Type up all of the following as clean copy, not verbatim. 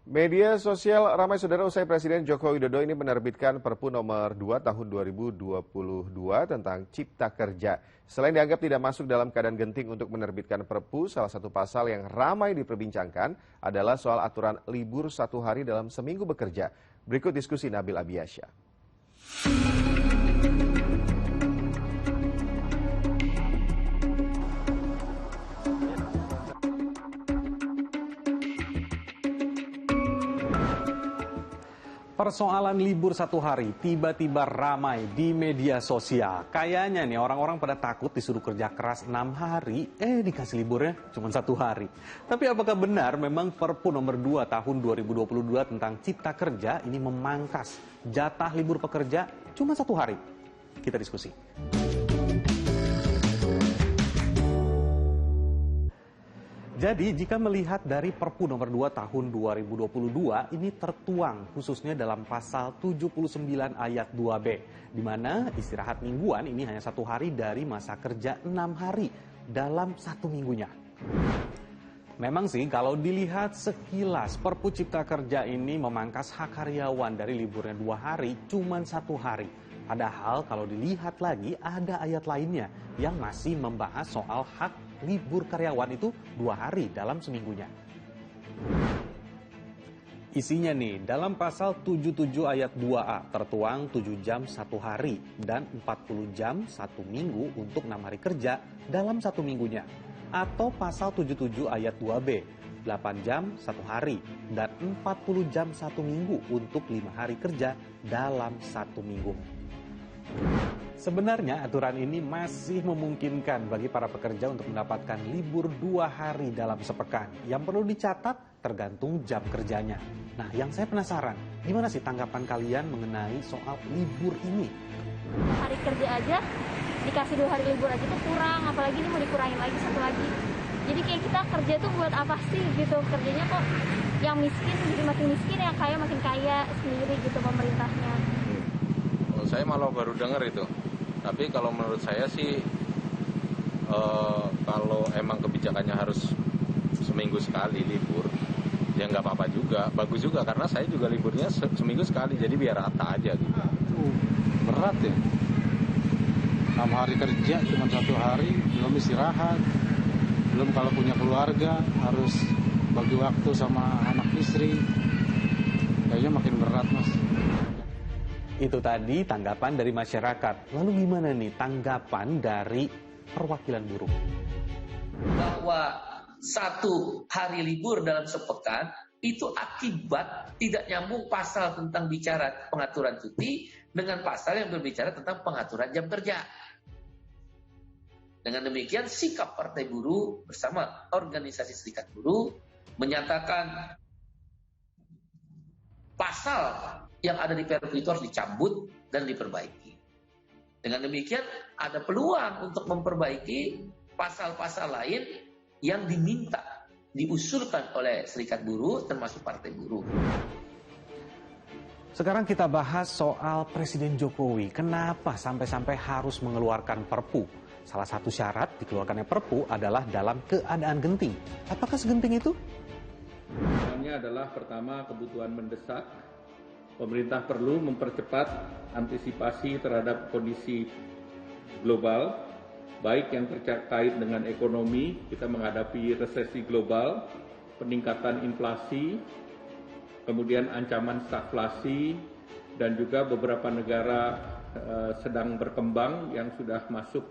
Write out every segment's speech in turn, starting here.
Media sosial ramai saudara usai Presiden Joko Widodo ini menerbitkan Perpu nomor 2 tahun 2022 tentang Cipta Kerja. Selain dianggap tidak masuk dalam keadaan genting untuk menerbitkan Perpu, salah satu pasal yang ramai diperbincangkan adalah soal aturan libur 1 hari dalam seminggu bekerja. Berikut diskusi Nabil Abiyasyah. Persoalan libur 1 hari tiba-tiba ramai di media sosial. Kayaknya nih orang-orang pada takut disuruh kerja keras 6 hari, dikasih liburnya cuma 1 hari. Tapi apakah benar memang Perpu nomor 2 tahun 2022 tentang Cipta Kerja ini memangkas jatah libur pekerja cuma 1 hari? Kita diskusi. Jadi jika melihat dari Perpu nomor 2 tahun 2022 ini tertuang khususnya dalam pasal 79 ayat 2B, di mana istirahat mingguan ini hanya 1 hari dari masa kerja 6 hari dalam 1 minggunya. Memang sih kalau dilihat sekilas Perpu Cipta Kerja ini memangkas hak karyawan dari liburnya 2 hari cuma 1 hari. Padahal kalau dilihat lagi ada ayat lainnya yang masih membahas soal hak libur karyawan itu 2 hari dalam seminggunya. Isinya nih, dalam pasal 77 ayat 2A tertuang 7 jam 1 hari dan 40 jam 1 minggu untuk 6 hari kerja dalam 1 minggunya. Atau pasal 77 ayat 2B, 8 jam 1 hari dan 40 jam 1 minggu untuk 5 hari kerja dalam 1 minggu. Sebenarnya aturan ini masih memungkinkan bagi para pekerja untuk mendapatkan libur 2 hari dalam sepekan. Yang perlu dicatat tergantung jam kerjanya. Nah, yang saya penasaran, gimana sih tanggapan kalian mengenai soal libur ini? Hari kerja aja, dikasih 2 hari libur aja tuh kurang, apalagi ini mau dikurangin lagi 1 lagi. Jadi kayak kita kerja tuh buat apa sih gitu, kerjanya kok yang miskin jadi makin miskin, yang kaya makin kaya sendiri gitu pemerintahnya. Saya malah baru dengar itu. Tapi kalau menurut saya sih, kalau emang kebijakannya harus seminggu sekali libur, ya nggak apa-apa juga. Bagus juga, karena saya juga liburnya seminggu sekali, jadi biar rata aja gitu. Berat ya. 6 hari kerja cuma 1 hari, belum istirahat. Belum kalau punya keluarga, harus bagi waktu sama anak istri. Kayaknya makin berat, Mas. Itu tadi tanggapan dari masyarakat. Lalu gimana nih tanggapan dari perwakilan buruh? Bahwa 1 hari libur dalam sepekan itu akibat tidak nyambung pasal tentang bicara pengaturan cuti dengan pasal yang berbicara tentang pengaturan jam kerja. Dengan demikian sikap Partai Buruh bersama organisasi serikat buruh menyatakan pasal yang ada di Perpu itu harus dicabut dan diperbaiki. Dengan demikian ada peluang untuk memperbaiki pasal-pasal lain yang diminta, diusulkan oleh serikat buruh termasuk Partai Buruh. Sekarang kita bahas soal Presiden Jokowi. Kenapa sampai-sampai harus mengeluarkan Perpu? Salah satu syarat dikeluarkannya Perpu adalah dalam keadaan genting. Apakah segenting itu? Ini adalah pertama kebutuhan mendesak. Pemerintah perlu mempercepat antisipasi terhadap kondisi global, baik yang terkait dengan ekonomi, kita menghadapi resesi global, peningkatan inflasi, kemudian ancaman stagflasi, dan juga beberapa negara sedang berkembang yang sudah masuk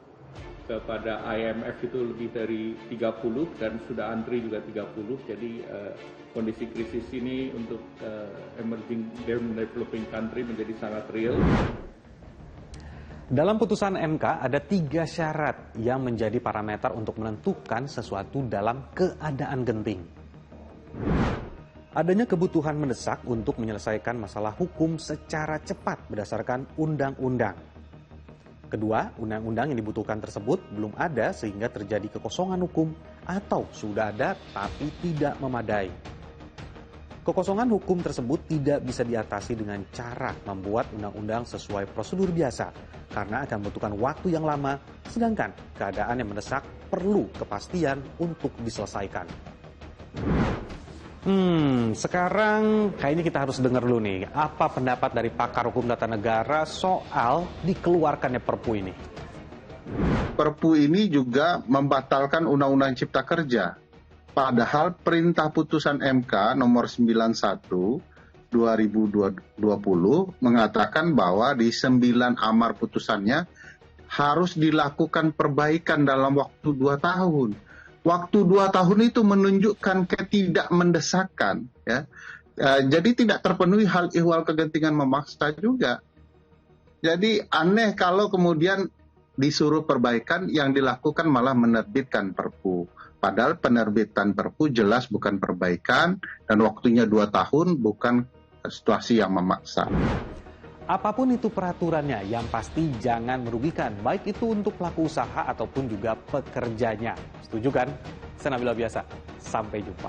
kepada IMF itu lebih dari 30 dan sudah antri juga 30. Jadi kondisi krisis ini untuk emerging developing country menjadi sangat real. Dalam putusan MK ada 3 syarat yang menjadi parameter untuk menentukan sesuatu dalam keadaan genting. Adanya kebutuhan mendesak untuk menyelesaikan masalah hukum secara cepat berdasarkan undang-undang. Kedua, undang-undang yang dibutuhkan tersebut belum ada sehingga terjadi kekosongan hukum atau sudah ada tapi tidak memadai. Kekosongan hukum tersebut tidak bisa diatasi dengan cara membuat undang-undang sesuai prosedur biasa karena akan membutuhkan waktu yang lama, sedangkan keadaan yang mendesak perlu kepastian untuk diselesaikan. Sekarang kayaknya kita harus dengar dulu nih, apa pendapat dari pakar hukum tata negara soal dikeluarkannya Perpu ini. Perpu ini juga membatalkan Undang-Undang Cipta Kerja. Padahal perintah putusan MK nomor 91 2020 mengatakan bahwa di 9 amar putusannya harus dilakukan perbaikan dalam waktu 2 tahun. Waktu 2 tahun itu menunjukkan ketidakmendesakan, ya. Jadi tidak terpenuhi hal ihwal kegentingan memaksa juga. Jadi aneh kalau kemudian disuruh perbaikan, yang dilakukan malah menerbitkan Perpu. Padahal penerbitan Perpu jelas bukan perbaikan dan waktunya 2 tahun, bukan situasi yang memaksa. Apapun itu peraturannya, yang pasti jangan merugikan, baik itu untuk pelaku usaha ataupun juga pekerjanya. Setuju kan? Saya Nabila Biasa, sampai jumpa.